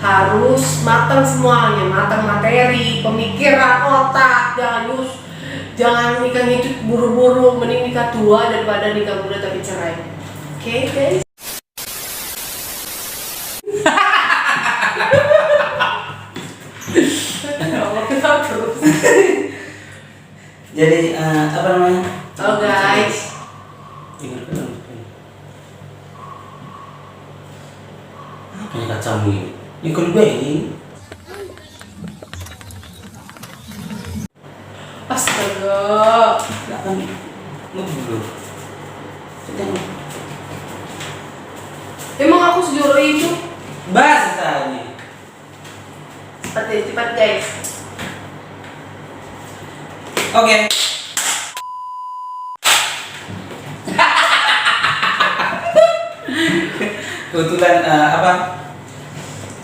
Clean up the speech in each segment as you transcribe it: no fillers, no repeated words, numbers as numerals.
harus matang semuanya, matang materi, pemikiran, otak, jangan nikahnya itu buru-buru, mending nikah tua daripada nikah muda tapi cerai. Oke, guys. Jadi apa namanya? Halo guys. Apa yang kacamu ini? Ikut gue ini. Astaga. Belakang dulu. Emang aku sejoro itu? Bahasa tadi. Cepat guys. Oke. Kebetulan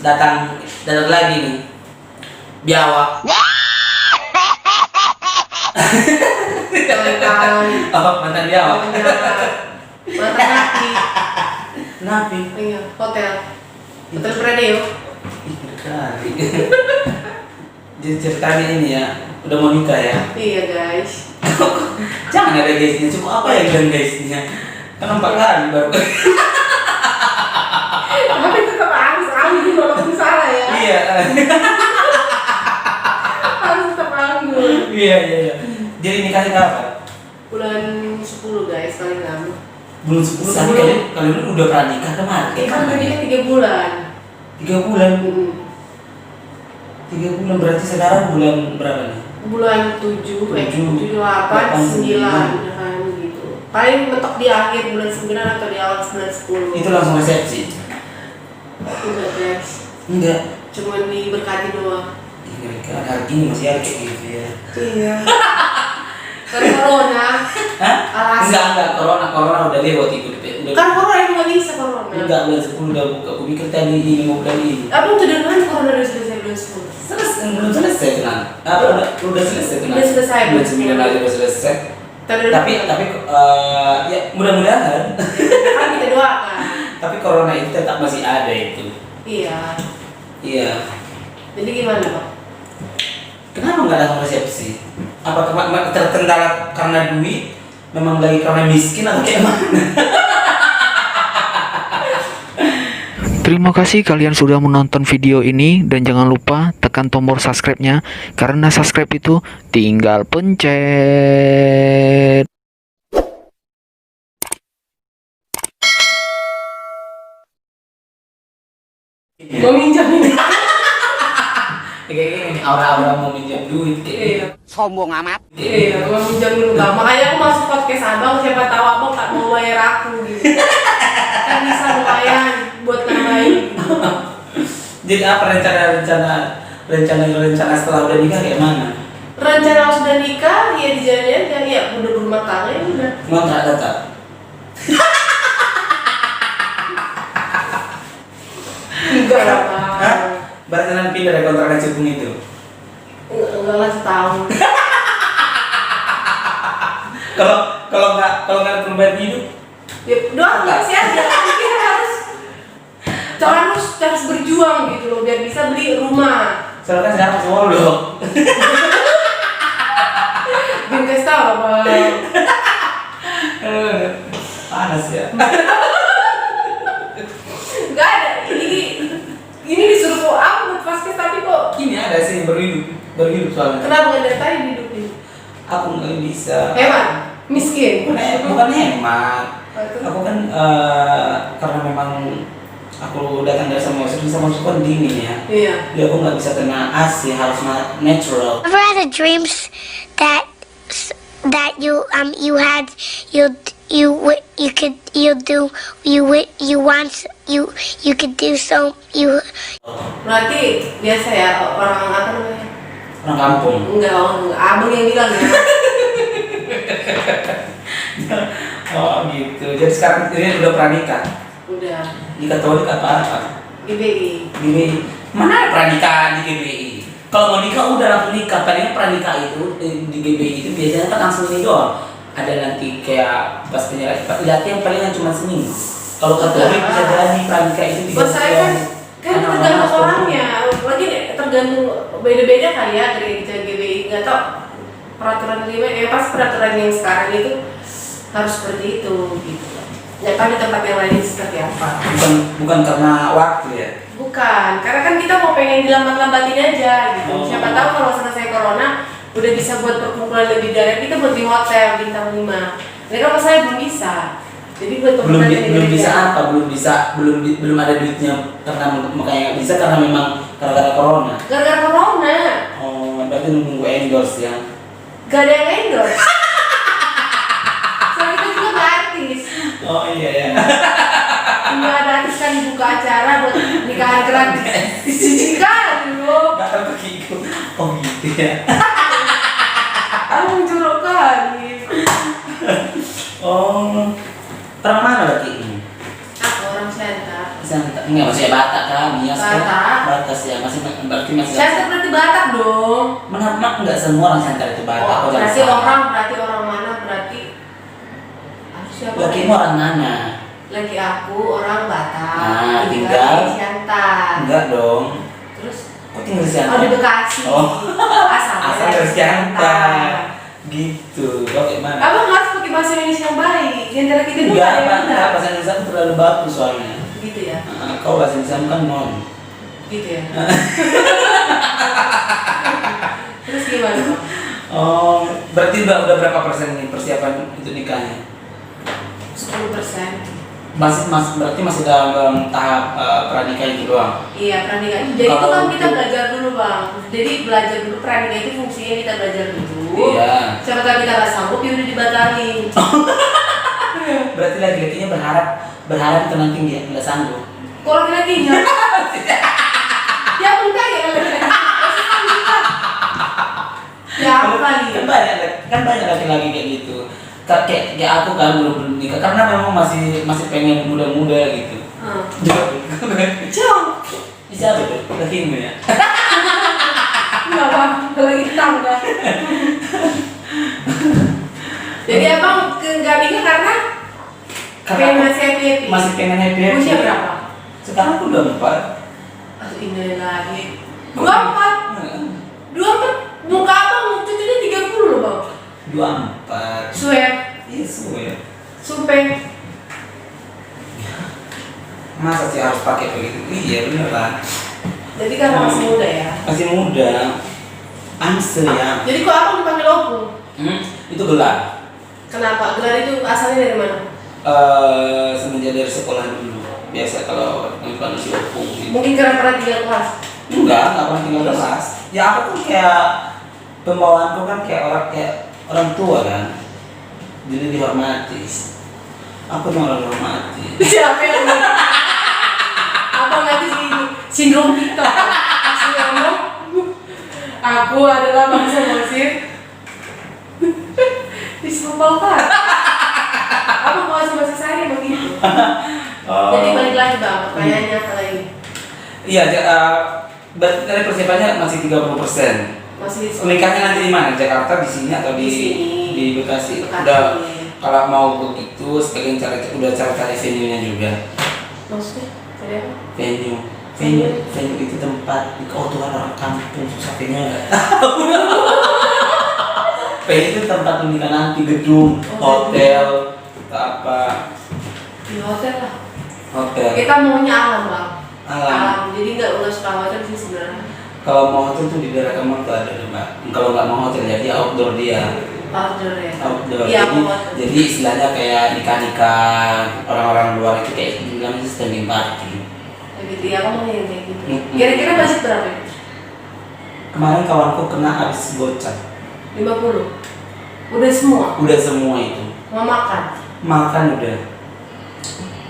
datang lagi nih biawak. Mantan biawak. Mantan Napi. Iya, hotel Pradeo. Jadi ceritanya ini ya, udah mau nikah ya. Iya guys. Jangan ada guysnya, cukup apa ya bilang guysnya? Kan 4 kali baru. Tapi tetap harus anggun walaupun salah ya. Iya. Harus tetap anggun. Iya. Jadi nikahnya kapan? Bulan 10 guys, paling lama. Bulan 10 tapi kalian udah pernah nikah kemarin? Kan tadi kan 3 bulan. 3 bulan? 3 bulan berarti sekarang bulan berapa nih? Bulan 7, 8, 9 kan gitu. Paling mentok di akhir bulan 9 atau di awal bulan 10. Itu langsung resepsi? Enggak guys. Enggak. Cuma diberkati doang. Kan hari ini masih ada kayak gitu ya. Iya. Karena corona. Hah? Alasan. Enggak, corona udah lewat itu. Kan corona yang nggak bisa corona. Enggak, bulan 10 udah buka. Aku pikir tadi ini mau bulan ini. Apa udah dengan corona udah selesai bulan 10? Belum selesai tenang. Udah selesai tenang. Udah selesai. Bulan 9 aja udah selesai. Tapi ya mudah-mudahan. Kan kita doakan. Tapi corona itu tetap masih ada itu. Iya. Iya. Jadi gimana Pak? Kenapa nggak langsung resepsi? Apa terkendala karena duit? Memang lagi karena miskin atau kayak mana? Terima kasih kalian sudah menonton video ini dan jangan lupa tekan tombol subscribe-nya karena subscribe itu tinggal pencet. Mau minjam ini? Kayak gini, aura-aura mau minjam duit kayak Iya. Sombong amat. Iya, mau minjam dulu nggak? Makanya aku masuk podcast abang, siapa tahu abang tak mau bayar aku gitu. Kan bisa lumayan buat nambahin. Jadi apa rencana setelah udah nikah kayak mana? Rencana sudah nikah, ya dijalani aja, ya udah berumah tangga ya udah. Ngontrak tetap. Enggak lah Pak. Hah? Bakalan pindah dari kontrakan Cipung itu. Enggak ngasih tahu. Kalau nggak ada perubahan hidup, Ya doang nggak sih aja. Kita harus berjuang gitu loh biar bisa beli rumah. soalnya kan sekarang masih molok. Belum kasih tahu Bang. Panas ya. Enggak ada. Ini disuruh aku buat podcast tapi kok Ini ada sih berhidup soalnya. kenapa nggak dari tadi hidupin? Aku nggak bisa. Hemat, miskin. Bukan hemat. Aku kan karena memang aku datang dari sama kan dingin ya. Iya. Jadi aku nggak bisa kena AC, harus natural. Ever had a dreams that you could do so you. Berarti biasa ya orang apa namanya? Orang kampung. Enggak, abang yang bilang ya. Oh gitu. Jadi sekarang ini udah pernah nikah. Udah. Nikah Katolik apa? GBI. GBI. Mana ada pernikahan di GBI? Kalau mau nikah udah langsung nikah. Paling pernikah itu di GBI itu biasanya kan langsung ini doang. Ada nanti kayak pas penyerahan yang palingan cuma seminggu. Kalau Katolik bisa jadi pernikah itu Buat saya kan tergantung orangnya. tergantung beda-beda kali ya gereja GBI, nggak tau peraturan GBI, pas peraturan yang sekarang itu harus seperti itu gitu. Nggak tahu di tempat yang lain seperti apa. Bukan karena waktu ya. Bukan, karena kan kita mau pengen dilambat-lambatin aja gitu. Oh. Siapa tahu kalau selesai corona udah bisa buat perkumpulan lebih darat, kita buat di hotel bintang 5. Nah kalau saya belum bisa. Jadi buat belum perkumpulan belum gereja. bisa apa? Belum ada duitnya karena makanya nggak bisa karena memang gara-gara corona. Gara-gara corona. Oh, berarti nunggu endorse ya. Gak ada yang endorse. Soalnya kita juga nggak artis. Oh iya ya. Nggak ada artis kan buka acara buat nikahan gratis. Disijinkan dulu. Gak tahu begitu. Oh gitu ya. Aku jorok kali. Oh, orang mana berarti ini? Aku orang Santa. Enggak, masih Batak kan? Nias kan? Batak. Batas ya, berarti masih. Santa berarti Batak dong. Menurut enggak semua orang Santa itu Batak. Oh, kok jangan berarti salah. orang mana? Berarti aku siapa? Lakimu orang mana? Laki aku orang Batak. Nah, tinggal? di Santa. Enggak dong. Terus Kok tinggal di sana? oh di Bekasi. Oh. Asal dari Santa. Gitu. Kok gimana? Abang harus pakai bahasa Indonesia yang baik. Di antara kita dulu Enggak, ada yang Pak. benar. Bahasa Indonesia itu terlalu bagus soalnya. Gitu ya. Kau bahasa Indonesia kan non. Gitu ya. Terus gimana, Bang? Oh, berarti udah berapa persen nih persiapan untuk nikahnya? 10%. Berarti masih dalam tahap pranikah itu doang. Iya, pranikah. Jadi itu Kalau kan kita untuk- belajar dulu, Bang. Jadi belajar dulu pranikah itu fungsinya kita belajar dulu. Iya. Siapa tahu kita nggak sanggup ya udah dibatalin. Berarti laki-lakinya berharap itu nanti dia nggak sanggup. Kok laki-lakinya? Ya enggak ya laki-laki. Ya aku kali. Kan banyak laki-laki kayak gitu. Kayak aku kan belum nikah karena memang masih pengen muda-muda gitu. Jom. Bisa betul, lakimu ya. Enggak, Bang. Lagi tangga. Jadi abang nggak nikah karena pengen aku masih happy. masih pengen happy. Usia berapa? Sekarang aku udah 4. Aduh, ini lagi. 24. 24. Muka abang cucunya 30 loh, Bang. 24. Swear. Iya, suwe. Sumpah. Masa sih harus pakai begitu? Iya bener lah. Jadi karena masih muda ya. Masih muda. Angse ya. Jadi kok abang dipanggil opung? Itu gelar. Kenapa? Gelar itu asalnya dari mana? Semenjak dari sekolah dulu. Biasa kalau dipanggil si opung gitu. Mungkin karena pernah 3 kelas. Enggak pernah tinggal kelas. Ya aku tuh kayak pembawaanku kan kayak orang tua kan. Jadi dihormati. Aku tuh orang dihormati. Siapa yang abang nanti sindrom TikTok. Asli ngomong. Aku adalah bangsa Mesir. Disumpahkan. Abang mau bahasa saya begitu. Jadi balik lagi, Bang. Pertanyaannya apa lagi? Iya, berarti dari persiapannya masih 30%. Masih Nikahnya nanti di mana? Jakarta, di sini atau di sini. di Bekasi? Bekasi. Udah kalau mau begitu sebagian udah cari venue-nya juga. Maksudnya? Tadi apa? Venue itu tempat oh Tuhan orang kampung susah venue nggak? Venue itu tempat menikah nanti, gedung, hotel, atau apa? Di hotel lah. Hotel. Kita maunya alam, Bang. Alam. Jadi nggak usah hotel sih sebenarnya. Kalau mau hotel tuh di daerah Kemang tuh ada Mbak. Kalau nggak mau hotel jadi outdoor dia. Outdoor ya. Outdoor. Iya, jadi, mau hotel. jadi istilahnya kayak nikah-nikah orang-orang luar itu kayak bilang itu standing party. Gitu ya, kamu yang kayak gitu. Mm-mm. Kira-kira budget berapa ya? Kemarin kawanku kena habis gocap. 50. Udah semua. Udah semua itu. Mau makan. Makan udah.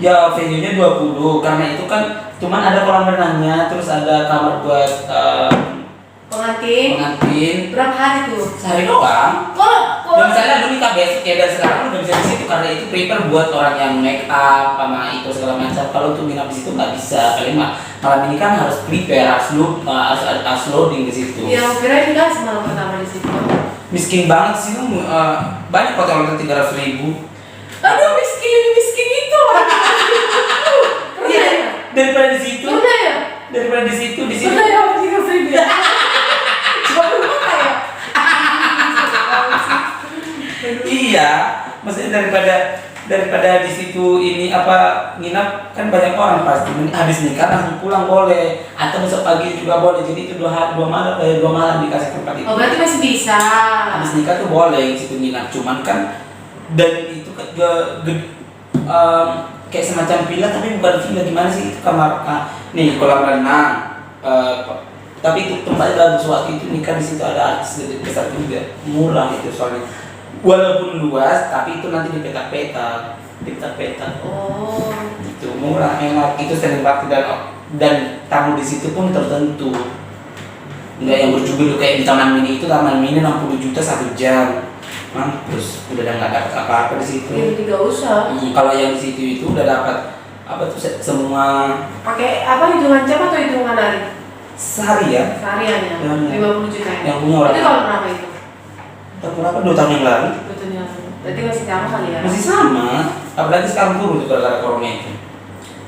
Ya venue-nya 20 karena itu kan cuman ada kolam renangnya, terus ada kamar buat Pengantin. pengantin. Berapa hari tuh? Sehari doang. Kok Dan misalnya dulu nikah besok ya dari sekarang udah bisa di situ karena itu prepare buat orang yang make up sama itu segala macam. Kalau untuk nginap di situ nggak bisa. Paling malam ini kan harus prepare, harus loading di situ. Ya, kira ini kan semalam pertama di situ. Miskin banget sih tuh, banyak hotel-hotel 300.000. Aduh, miskin itu. Pernah ya? Daripada di situ, Pernah ya? daripada di situ. Pernah ya? 3.000 ya? Maksudnya daripada di situ ini apa nginap kan banyak orang pasti. Habis nikah langsung pulang boleh, atau besok pagi juga boleh. Jadi itu 2 malam dikasih tempat itu. Oh berarti masih bisa. Habis nikah tuh boleh di situ nginap, cuman kan dan itu kan kayak semacam villa tapi bukan villa, gimana sih, itu kamar nih kolam renang, tapi itu tempatnya bagus. Waktu itu nikah di situ ada artis besar juga, murah itu soalnya, walaupun luas tapi itu nanti dipetak-petak. Oh. Itu murah, enak, itu sering waktu dan tamu di situ pun tertentu, nggak yang berjubel kayak di Taman Mini. Itu Taman Mini 60 juta 1 jam, mampus, udah nggak dapat apa-apa di situ. Ya tidak usah. Kalau yang di situ itu udah dapat apa tuh semua. Pakai apa, hitungan jam atau hitungan hari? Sehari ya. Sehariannya. Ya. 50 juta. Yang punya orang. Itu tahun berapa itu? Tahun berapa? 2 tahun yang lalu. Betulnya. Berarti masih sama kali ya? Masih sama. Apalagi sekarang turun tuh gara-gara corona itu.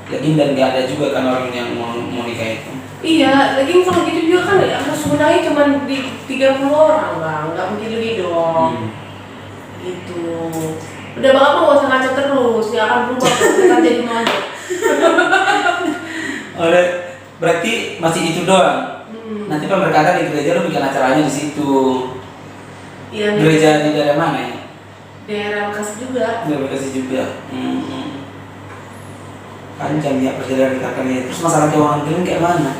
Lagi dan nggak ada juga kan orang yang mau nikah itu. Iya, lagi kalau gitu juga kan harus undangnya cuma di 30 orang bang, nggak mungkin lebih dong. Gitu. Udah bang, apa nggak usah ngaco terus, nggak akan berubah kalau jadi monyet. Oleh berarti masih itu doang. Nanti pemberkatan di gereja lu bikin acaranya di situ. Iya. Gereja di daerah mana ya? Daerah Bekasi juga. Daerah Bekasi juga. Panjang ya perjalanan kakaknya. Terus masalah keuangan kalian kayak mana?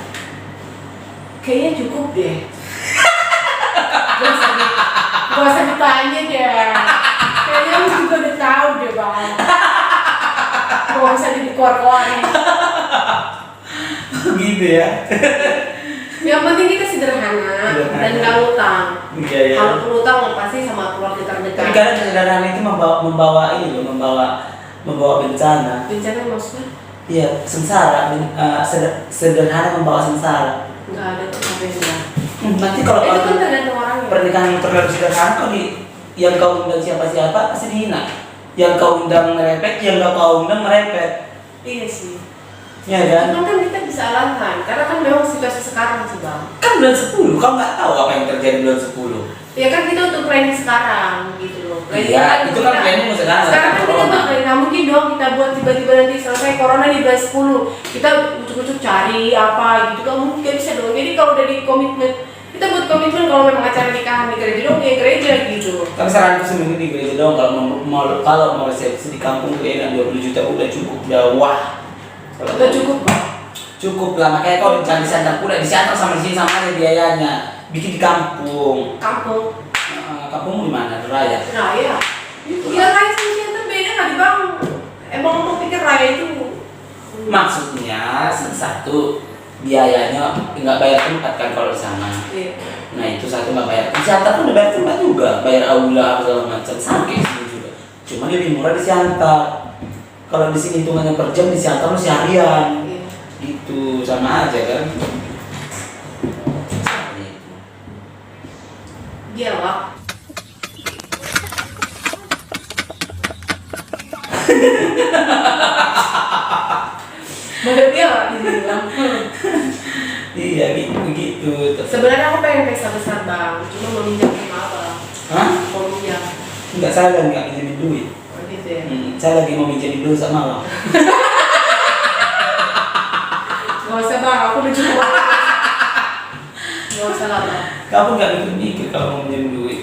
Kayaknya cukup deh. Gak usah ditanya deh. Kayaknya lu juga udah tahu deh bang. Gak usah dikeluar-keluarin. Gitu ya. Yang penting kita sederhana dan gak ngutang. Iya ya. Kalau perlu utang pasti sama keluarga terdekat. Tapi kadang kesederhanaan itu membawa ini loh, membawa bencana. Bencana maksudnya? Iya, sengsara. Sederhana membawa sengsara. Nggak ada tuh sampai enggak. Nanti kalau Itu kan tergantung orangnya. pernikahan yang terlalu sederhana, kalau yang kau undang siapa-siapa pasti dihina. Yang kau undang merepet, yang gak kau undang merepet. Iya sih. Ya kan? Cuman kan kita bisa alahkan, karena kan memang situasi sekarang sih bang. Kan bulan 10, kau nggak tahu apa yang terjadi bulan 10. Ya kan kita untuk planning sekarang gitu loh. Iya, itu kan planning sekarang. Sekarang kan kita buat planning, nggak mungkin dong kita buat tiba-tiba nanti selesai corona di bulan 10 kita ucuk-ucuk cari apa gitu, kan mungkin nggak bisa dong. Jadi kalau udah di komitmen, kita buat komitmen kalau memang acara nikahan di gereja dong, ya gereja gitu. Tapi saranku seminggu di gereja dong, kalau mau resepsi di kampung tuh enak, 20 juta udah cukup, udah wah. Udah cukup bang. Cukup lah, makanya kau jangan disandang kuda, disandang sama di sini sama aja biayanya. Bikin di kampung. Kampung. Kampung di mana? Di Raya. Raya. Iya raya sama Siantar beda kali bang. Emang mau pikir raya itu. Maksudnya satu biayanya nggak bayar tempat kan kalau di sana. Iya. Nah itu satu nggak bayar. Di Siantar pun udah bayar tempat juga, bayar aula segala macam, sama kayak sini juga. Cuma lebih murah di Siantar. Kalau di sini hitungannya per jam, di Siantar lu seharian. Iya. Gitu sama aja kan. Iya bang. Baru dia nggak dibilang. Iya begitu. Sebenarnya aku pengen pesta besar bang, cuma mau minjam sama abang. Hah? Mau minjam. Enggak, saya lagi nggak minjemin duit. Oh gitu ya. Saya lagi mau minjemin duit sama lo. Gak usah bang, aku udah cukup. Gak usah lah bang. Kamu nggak mikir kalau mau minjemin duit.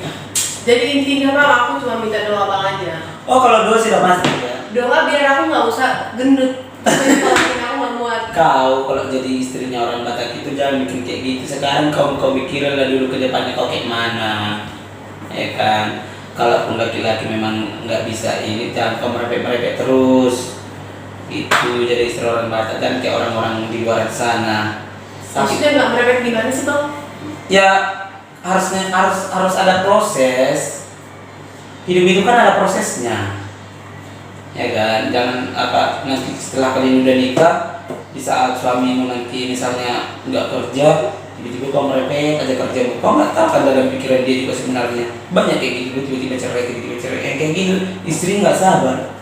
Jadi intinya bang, aku cuma minta doa bang aja. Oh kalau doa sudah pasti ya. Doa biar aku nggak usah gendut. Tapi kalau bikin aku nggak muat. Kau kalau jadi istrinya orang Batak itu jangan bikin kayak gitu. Sekarang kau pikirin lah dulu ke depannya kau kayak mana, ya kan? Kalaupun laki-laki memang nggak bisa ini, jangan kau merepet terus. Itu jadi istri orang Batak dan kayak orang-orang di luar sana. Maksudnya nggak merepet gimana sih bang? Ya harus ada proses. Hidup itu kan ada prosesnya. Ya kan, jangan apa nanti setelah kalian udah nikah, di saat suamimu nanti misalnya nggak kerja, tiba-tiba kau merepet aja kerjamu, kau nggak tahu kan dalam pikiran dia juga sebenarnya banyak kayak gitu, tiba-tiba cerai, kayak gitu, istri nggak sabar,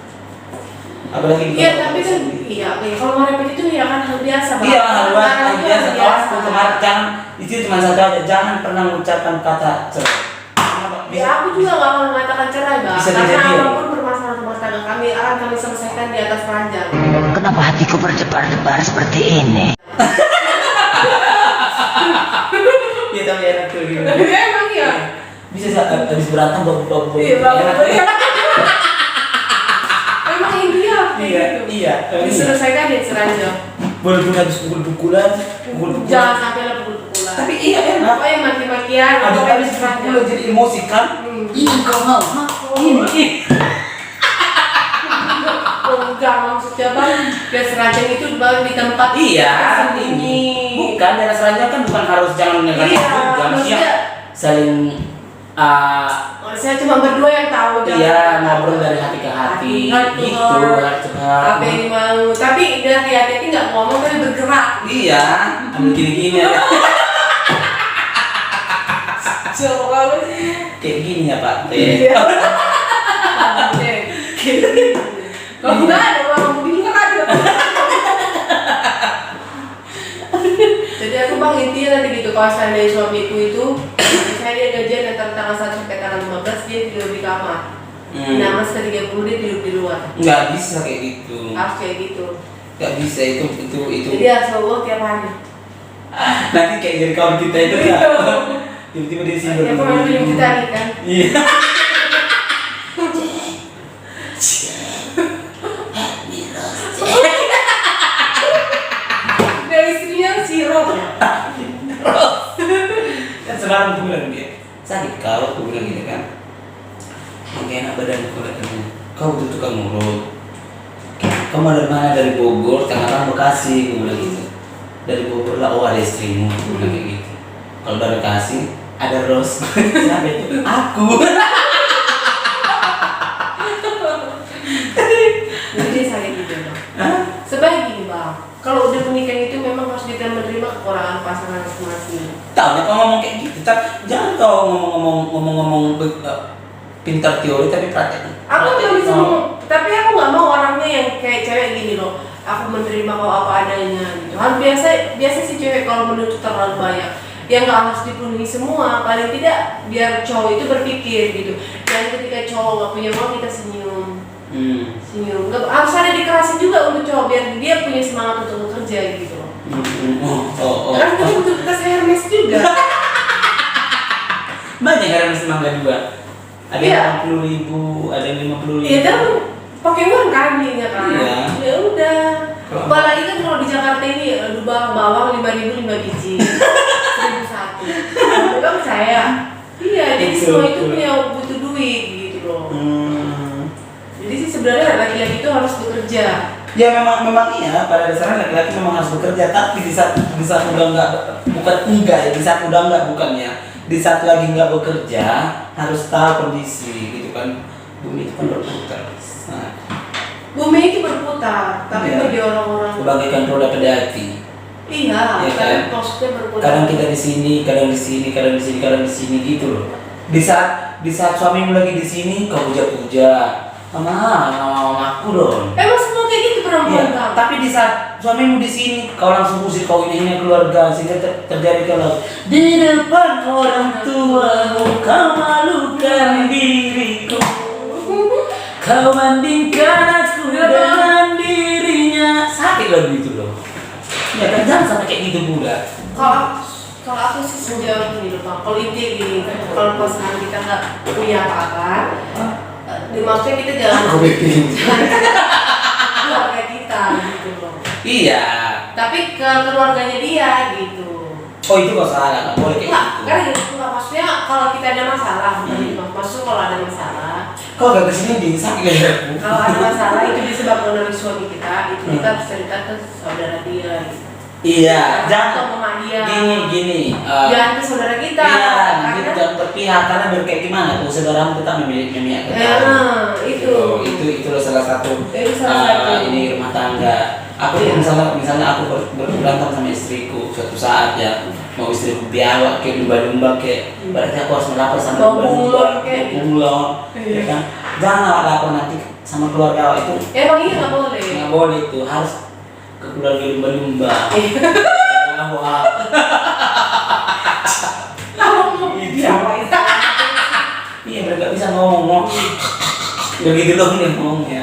apalagi Iya tapi kan, iya kalau merepet itu ya kan hal biasa bang. iya hal biasa, biasa. jangan itu cuma satu aja, jangan pernah mengucapkan kata cerai. Ya aku juga nggak akan mengatakan cerai bang, Bisa karena kejadian. apapun tangga kami akan kami selesaikan di atas ranjang. Kenapa hatiku berdebar-debar seperti ini? Iya tapi enak tuh gitu. Emang ya. Bisa habis berantem bawa Iya, emang India kayak gitu. Iya. Diselesaikan di atas ranjang. Walaupun habis pukul-pukulan. Jangan sampai lah pukul-pukulan. Tapi iya enak. Pokoknya maki-makian. Ada pokoknya habis di atas ranjang. pukul jadi emosi kan? Ini kau mau? Ini. Oh enggak, maksudnya bang, biar seranjang itu bang di tempat Iya. sembunyi. Bukan daerah seranjang kan bukan harus jangan negatif Iya, juga. maksudnya Saling saya cuma berdua yang tahu. iya ngobrol dari hati ke hati gitu heart to heart. Apa yang mau? Tapi dari hati-hati nggak ngomong tapi bergerak. Iya, ambil gini-gini ya. Coba Kayak gini ya Pak. Iya. Kalau nggak ada orang bilang aja. Jadi aku bang intinya nanti gitu kalau seandainya suamiku itu misalnya dia gajian antara tanggal 1 sampai tanggal 15 dia tidur di kamar. Nah mas ke 30 dia tidur di luar. Nggak bisa kayak gitu. Harus kayak gitu. Nggak bisa itu. Jadi harus work tiap hari. Nanti kayak jadi kawan kita itu ya. Tiba-tiba di sini. Ya pokoknya film kita nih kan. Iya. Dari istrinya sirup. Kan sekarang aku bilang dia sakit kau, aku bilang gitu kan. Oke enak badan aku katanya. Kau butuh tukang urut. Kamu dari mana? Dari Bogor, Tangerang, Bekasi, aku bilang gitu. Dari Bogor lah, oh ada istrimu, aku bilang kayak gitu. Kalau dari Bekasi ada Ros. Siapa itu? Aku. Jadi saya gitu dong. Sebaik gini bang, kalau udah menikah itu memang harus kita menerima kekurangan pasangan masing-masing. Tahu ya kau ngomong kayak gitu, tapi jangan kau ngomong pintar teori tapi praktek. Aku nggak bisa ngomong, tapi aku nggak mau orangnya yang kayak cewek gini loh. Aku menerima kau apa adanya gitu. Kan biasa sih cewek kalau menuntut terlalu banyak. Ya nggak harus dipenuhi semua, paling tidak biar cowok itu berpikir gitu. Dan ketika cowok nggak punya uang kita senyum. Senyum, nggak harus ada dikerasin juga untuk cowok biar dia punya semangat untuk bekerja gitu loh. Kan kita butuh tas Hermes juga. Banyak yang semangat juga. Ada Iya. yang 60.000, ada yang 50.000. Iya kan pakai uang kan ya kan. Iya. Ya udah. Apalagi kan kalau di Jakarta ini bawang 5.000 5 biji. 1.001. Enggak percaya? Iya, jadi Betul, semua itu betul. punya butuh duit gitu loh. Jadi sih sebenarnya laki-laki itu harus bekerja. Ya memang iya pada dasarnya laki-laki memang harus bekerja, tapi di saat udah enggak, bukan enggak ya, di saat udah enggak bukannya, di saat lagi enggak bekerja harus tahu kondisi gitu kan, bumi itu kan berputar. Nah, Bumi itu berputar, tapi Iya. bagi orang-orang bagaikan roda pada hati. iya, Iya kan kan? maksudnya berputar. Kadang kita di sini, kadang di sini, kadang di sini, kadang di sini gitu loh. Di saat suamimu lagi di sini, kau puja-puja, mama aku dong. Emang semua kayak gitu perempuan Iya, Bang? tapi di saat suamimu di sini, kau langsung usir kau ini keluarga sehingga terjadi kalau di depan orang tuamu kau malukan diriku, kau bandingkan aku dengan dirinya, sakit loh gitu loh. Ya kan jangan sampai kayak gitu pula. Kalau aku sih sejauh ini loh Bang, kalau intinya gini, kalau pasangan kita nggak punya apa-apa, maksudnya kita jangan keluarga kita gitu loh. Iya. Tapi ke keluarganya dia gitu. Oh itu kok salah, nggak boleh kayak Enggak, gitu. kan gitu. Enggak, maksudnya kalau kita ada masalah, maksud kalau ada masalah, Kau gak kesini di sakit ya aku. kalau ada masalah itu disebabkan oleh suami kita, itu kita harus cerita ke saudara dia. Gitu. Iya, Atau jangan mama dia. gini. Jangan ke saudara kita. Iya, karena gitu jangan berpihak karena biar kayak gimana tuh saudaramu tetap memihak kita. itu. Itu loh salah satu Itu salah satu. ini rumah tangga. Aku Iya. misalnya aku berantem sama istriku suatu saat ya, mau istriku biawak kayak lumba-lumba kayak berarti aku harus melapor sama Mau lumba-lumba, bunglon kayak gitu. bunglon, Iya. ya kan? Jangan awak lapor nanti sama keluarga awak itu Emang iya nggak boleh. nggak boleh itu harus ke keluarga lumba-lumba. Awak. Iya, mereka bisa ngomong. Begitu dong dia ngomongnya.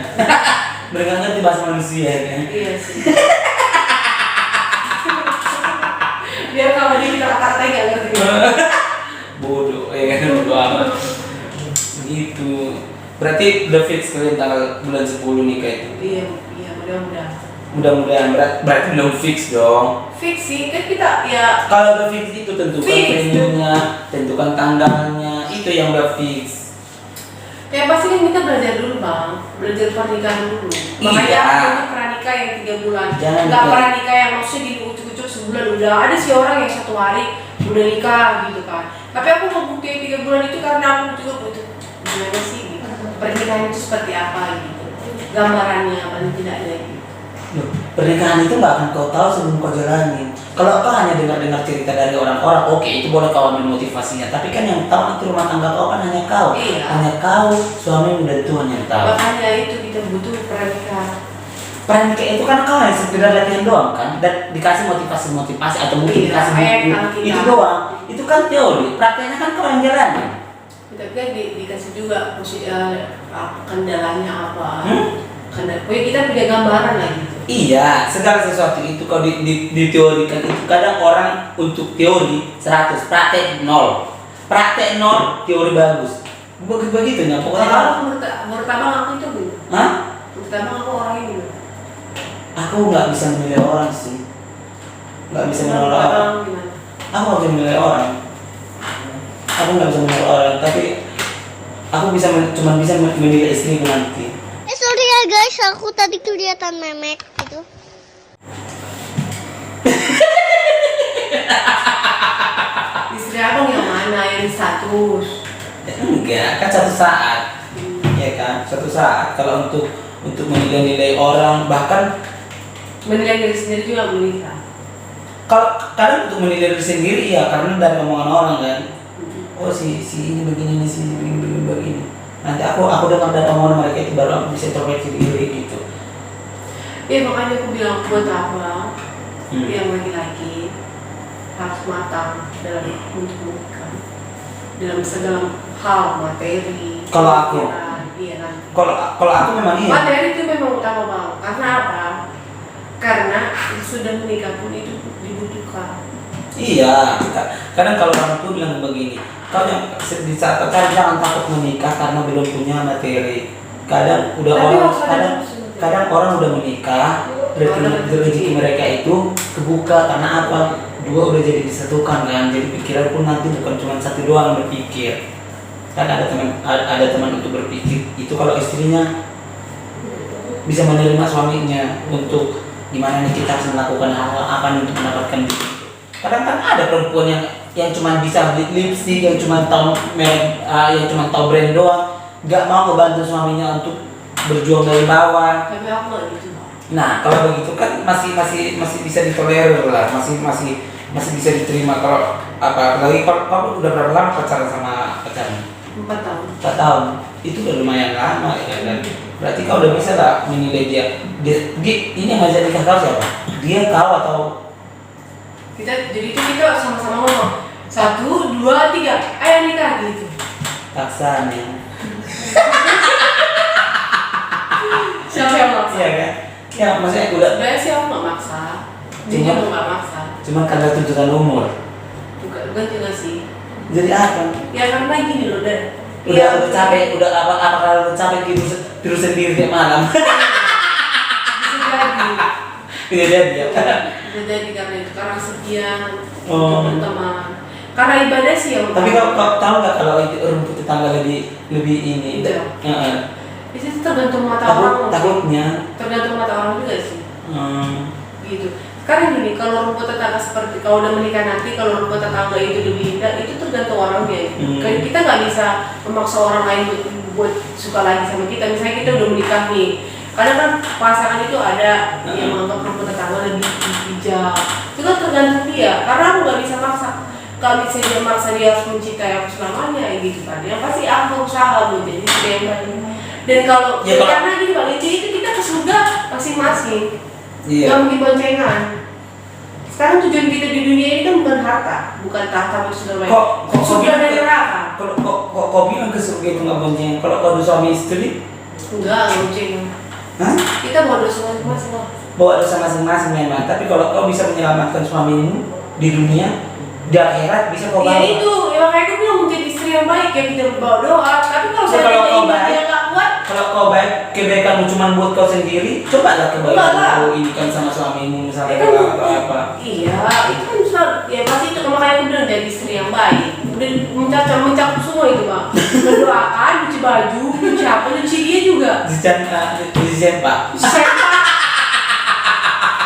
Mereka ngerti bahasa manusia kan. Iya sih. Biar kalau dia kita kata-katain nggak ngerti. Bodoh, kan bodoh amat. Gitu. Berarti udah fix kalian tanggal bulan 10 nikah itu. Iya, iya mudah-mudahan. Mudah-mudahan berarti belum fix dong. Fix sih, kan kita ya. Kalau udah fix itu tentukan Fix. venue-nya, tentukan tanggalnya, itu yang udah fix. Ya pasti kan kita belajar dulu bang, belajar pernikahan dulu. Makanya Iya. aku ini pranikah yang 3 bulan. Jangan Nggak gitu. pranikah yang maksudnya di ucuk-ucuk sebulan udah. Ada sih orang yang 1 hari udah nikah gitu kan. Tapi aku mau buktiin 3 bulan itu karena aku juga butuh gimana sih gitu. Pernikahan itu seperti apa gitu. Gambarannya paling tidaknya gitu. Loh, pernikahan itu nggak akan kau tahu sebelum kau jalanin. Kalau kau hanya dengar-dengar cerita dari orang-orang, oke itu boleh kau ambil motivasinya. Tapi kan yang tahu nanti rumah tangga kau kan hanya kau, Iya. hanya kau, suamimu dan Tuhan yang tahu. Makanya itu kita butuh pernikahan. Pernikahan itu kan kau hanya sekedar latihan doang kan, dan dikasih motivasi atau mungkin Iya, dikasih kayak buku kalau kita- itu doang. Itu kan teori, prakteknya kan kau yang jalanin. Tapi kan dikasih juga kendalanya apa. Pokoknya kita punya gambaran lah gitu. Iya, segala sesuatu itu kalau diteorikan itu kadang orang untuk teori 100, praktek 0. Praktek 0, teori bagus. Begitu ya, pokoknya. Kalau menurut abang aku itu gitu. Hah? Menurut abang aku orang ini. Aku nggak bisa menilai orang sih. Nggak bisa menilai Menurut orang. abang gimana? Aku nggak bisa menilai orang. Aku nggak bisa menilai orang, tapi aku cuma bisa menilai istriku nanti. Sorry ya guys, aku tadi kelihatan memek gitu. Istri abang yang mana yang di status? Ya, enggak, kan satu saat. Ya kan, satu saat. Kalau untuk menilai-nilai orang, bahkan Menilai diri sendiri juga menikah. kalau kadang untuk menilai diri sendiri ya karena dari omongan orang kan. Oh si ini begini nih, si ini begini. Nanti aku dengar dari omongan mereka itu baru aku bisa introspeksi diri gitu. Ya makanya aku bilang buat apa yang laki-laki harus matang dalam untuk menikah dalam segala hal materi. Kalau aku? Iya nanti. Kalau aku memang iya. Materi itu memang utama bang. Karena apa? Karena sudah menikah pun itu dibutuhkan. Iya, kadang kalau orang tua bilang begini, kau yang di saat jangan takut menikah karena belum punya materi. Kadang udah Tapi orang harus ada kadang orang udah menikah, rezeki mereka itu kebuka karena apa? Dua udah jadi disatukan kan, jadi pikiran pun nanti bukan cuma satu doang berpikir. Kan ada teman untuk berpikir itu kalau istrinya bisa menerima suaminya untuk gimana nih kita harus melakukan hal apa nih untuk mendapatkan duit. Kadang kan ada perempuan yang cuma bisa beli lipstick, yang cuma tahu merek, yang cuma tahu brand doang, nggak mau ngebantu suaminya untuk berjuang dari bawah. Tapi aku nggak gitu bang. Nah kalau begitu kan masih bisa ditolerir lah, masih bisa diterima. Kalau apalagi kalau kamu udah berapa lama pacaran sama pacarnya? 4 tahun. 4 tahun itu udah lumayan lama ya kan. Berarti kau udah bisa lah menilai dia ini yang ngajak nikah kau siapa? Dia kau atau Jadi itu kita sama-sama ngomong 1, 2, 3, ayo nikah gitu. taksanya? Siapa yang maksa? Iya kan? Ya maksudnya udah Sebenarnya sih aku nggak maksa. Dia Cuma- juga nggak maksa. cuma karena tuntutan umur. Bukan juga sih. Jadi apa? Ya karena gini loh dan. Udah capek, udah apa kalau udah capek tidur sendiri tiap malam. Bisa jadi. Tidak jadi ya. Bisa jadi karena itu karena sekian Oh. teman-teman. Karena ibadah sih yang. Tapi kau tahu nggak kalau itu rumput tetangga lebih ini? Iya. Heeh. Itu tergantung mata orang. Takutnya. Tergantung mata orang juga sih. Hmm. Gitu. Karena gini, kalau rumput tetangga seperti kalau udah menikah nanti, kalau rumput tetangga itu lebih indah, itu tergantung orangnya. Kayak kita nggak bisa memaksa orang lain buat suka lagi sama kita. Misalnya kita udah menikah nih, kadang kan pasangan itu ada yang menganggap rumput tetangga lebih bijak. Itu kan tergantung dia. Karena aku nggak bisa maksa. Kalau misalnya dia maksa dia harus mencintai aku selamanya, ya gitu kan. Yang pasti aku berusaha buat jadi istri yang baik. Dan kalau Ya, kalau- karena gini bang, itu kita ke surga masing-masing. Iya. Gak mungkin boncengan. Sekarang tujuan kita di dunia ini kan bukan harta, bukan tahta atau segala macam. Kok Surga dan neraka. Kalau kok bilang ke surga itu nggak bonceng? Kalau kau udah suami istri, Enggak boncengan. Hah? Kita bawa dosa masing-masing loh. Bawa dosa masing-masing memang. Tapi kalau kau bisa menyelamatkan suamimu di dunia, di akhirat bisa kau Ya bawa. itu, ya makanya aku bilang menjadi istri yang baik ya kita bawa doa. Tapi kalau So, saya kalau kau ini baik- dia nggak kuat, Kalau kau baik, kebaikanmu cuma buat kau sendiri, cobalah Enggak lah. kebaikanmu ini kan sama suamimu misalnya ya kan, kalau atau apa. iya, itu kan ya pasti itu makanya aku bilang jadi istri yang baik. Udah mencakup semua itu bang. Mendoakan, cuci baju, cuci apa, cuci dia juga. Dijen Pak. Siapa?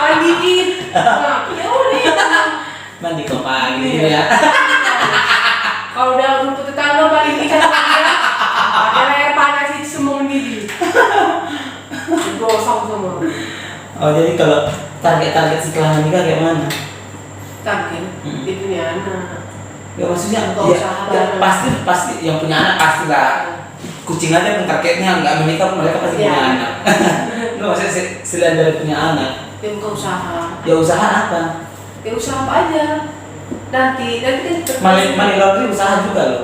Mandiin. Nah, ya udah. Mandi kau pagi ya. Kalau udah rumput tetangga paling ikan dia, ada air panas itu semua mendidih. Gosong semua. Oh jadi kalau target setelah menikah kayak mana? Tapi dia punya anak. Ya maksudnya Kau ya, usaha ya, bareng. pasti yang punya anak pasti lah. Kucing aja pun targetnya nggak menikah mereka pasti Ya. punya anak. Nggak maksudnya selain dari punya anak. Dia buka usaha. Ya usaha apa? Ya usaha apa aja. Nanti kan Money laundry usaha juga loh.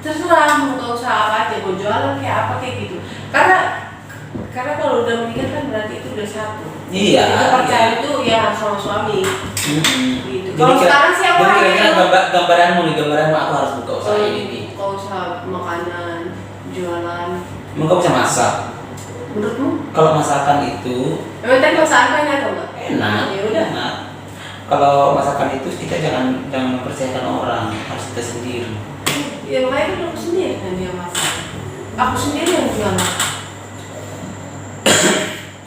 terserah mau buka usaha apa aja, mau jualan kayak apa kayak gitu. Karena kalau udah menikah kan berarti itu udah satu. Iya. Itu percaya Iya. itu ya harus sama suami. Gitu. Jadi Kalau sekarang sih aku jadi orangnya kira-kira gambaranmu aku harus buka usaha ini nih. buka usaha makanan, jualan. Emang kau bisa masak? Menurutmu? Kalau masakan itu Emang tadi masakan kan atau enggak? enak. Ya udah. Enak. Kalau masakan itu kita jangan mempercayakan orang, harus kita sendiri. Ya makanya kan aku sendiri kan dia masak. Aku sendiri yang jualan.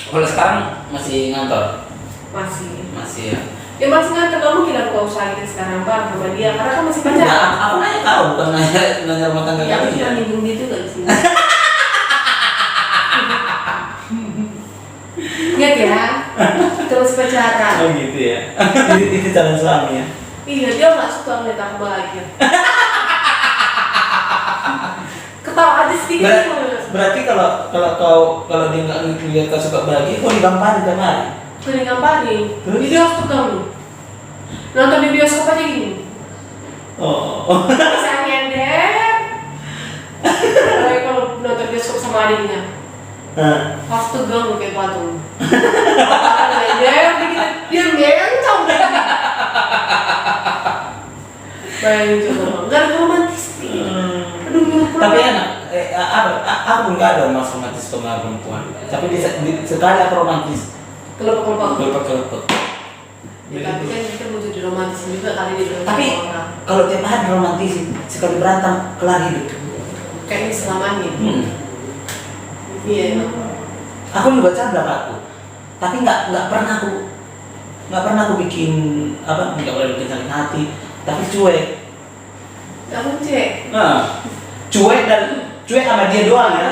Kalau sekarang masih ngantor? Masih. Masih ya. Ya masih ngantar kamu mungkin aku usaha kita sekarang bang sama dia karena kan masih pacaran. Nah, aku nanya tahu bukan nanya rumah tangga Ya aku kalian. cuma nyinggung dia juga di sini. Ingat ya, terus pacaran. Oh gitu ya. itu calon suami ya. Iya dia nggak suka ngeliat aku bahagia. Ketawa aja sedikit. Berarti kalau dia nggak lihat kau suka bahagia, kau digamparin tiap hari. Kuning paling. Terus? Di bioskop kamu. Nonton di bioskop aja gini. Oh. Bisa nyender. Kalau nonton bioskop sama adiknya. Nah, Pas tegang lu kayak patung. Dia ngencong. Bayangin coba, nggak ada romantis. Aduh, lupa. tapi enak. Aku nggak ada mas romantis sama perempuan. Tapi sekali aku romantis. Kelompok-kelompok. Kelepek-kelepek. Ya, tapi kan kita butuh diromantisin juga kali di dalam Tapi orang. kalau tiap hari romantisin, sekali berantem kelar hidup. Kayaknya selamanya. Iya. Emang. Aku juga cablak aku. Tapi nggak pernah aku bikin apa? Nggak boleh bikin sakit hati. Tapi cuek. Aku cek. Nah, cuek sama dia doang ya.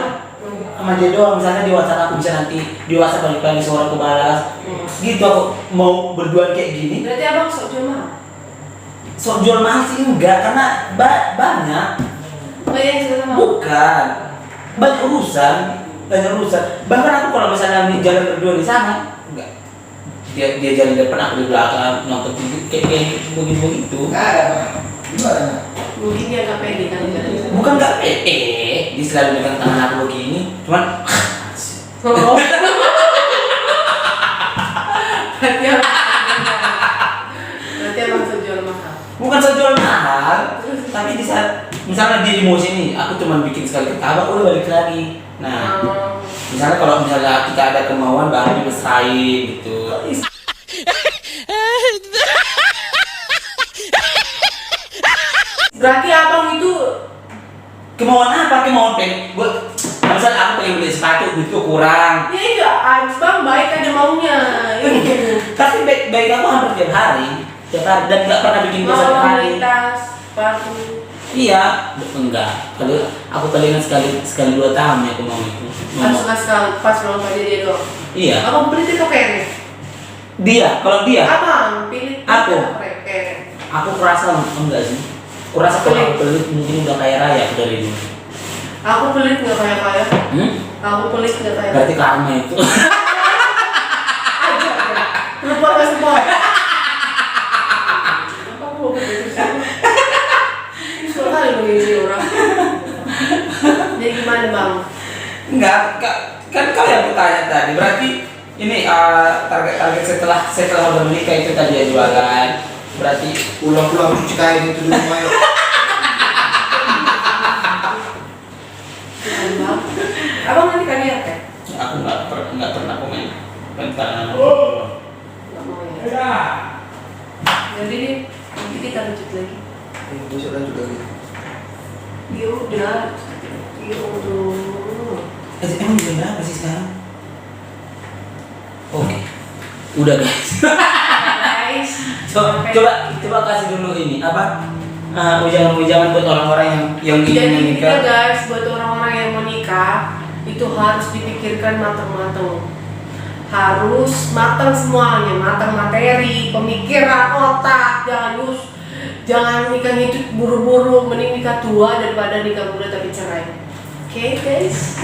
Sama dia doang, misalnya di WhatsApp aku bisa nanti di WhatsApp balik-balik suara aku balas. Gitu aku mau berduaan kayak gini. Berarti abang sok jual mahal. Sok jual mahal sih enggak karena banyak. Banyak yang suka sama. Bukan. Banyak urusan. Bahkan aku kalau misalnya di jalan berdua di sana, enggak. Dia jalan di depan aku di belakang nonton TV kayak begitu. Mungkin dia nggak pede kan jalan. Bukan enggak dia selalu megang tangan aku begini, cuman Oh. Berarti abang sok jual mahal. bukan sejual mahal, tapi di saat misalnya dia di musim ini, aku cuma bikin sekali ketawa, udah balik lagi. Nah, misalnya kalau misalnya kita ada kemauan baru dimesrain gitu. Berarti abang itu Kemauan apa? Kemauan pengen gue. Misalnya aku pengen beli sepatu, duitku kurang. ya itu abang baik ada maunya. Tapi baik aku hampir tiap hari dan nggak pernah bikin dia satu Mau hari. lintas, sepatu. Iya, enggak. Kalau aku palingan sekali 2 tahun ya aku mau itu. Harus sekali pas ulang tahun dia doang. Iya. Abang pelit itu keren. Kalau dia, Abang pilih Aku? keren. aku kurasa enggak sih. Kurasa kalau aku pelit mungkin udah kaya raya aku dari dulu. Aku pelit nggak kayak kaya. Aku pelit nggak kayak. Berarti karma itu. Aja. Lupa nggak semua. Apa aku mau begitu sih? Ini suara kali begini orang. Jadi gimana bang? Enggak, kan kau yang bertanya tadi. Berarti ini target setelah udah menikah itu tadi ya jualan. Berarti Pulang-pulang cuci kain itu di rumah ya. Abang nanti kan lihat ya? aku nggak pernah komen tentang Nggak mau ya. Jadi nanti kita lanjut lagi. Besok lanjut lagi. Ya udah. Ya udah. Emang jam berapa sih sekarang? Oke, udah guys. Guys. Coba kasih dulu ini apa ujangan-ujangan buat orang-orang yang ingin Jadi menikah. kita guys, buat orang-orang yang mau nikah itu harus dipikirkan matang-matang. Harus matang semuanya, matang materi, pemikiran, otak, jangan nikah itu buru-buru, mending nikah tua daripada nikah muda tapi cerai. Oke guys.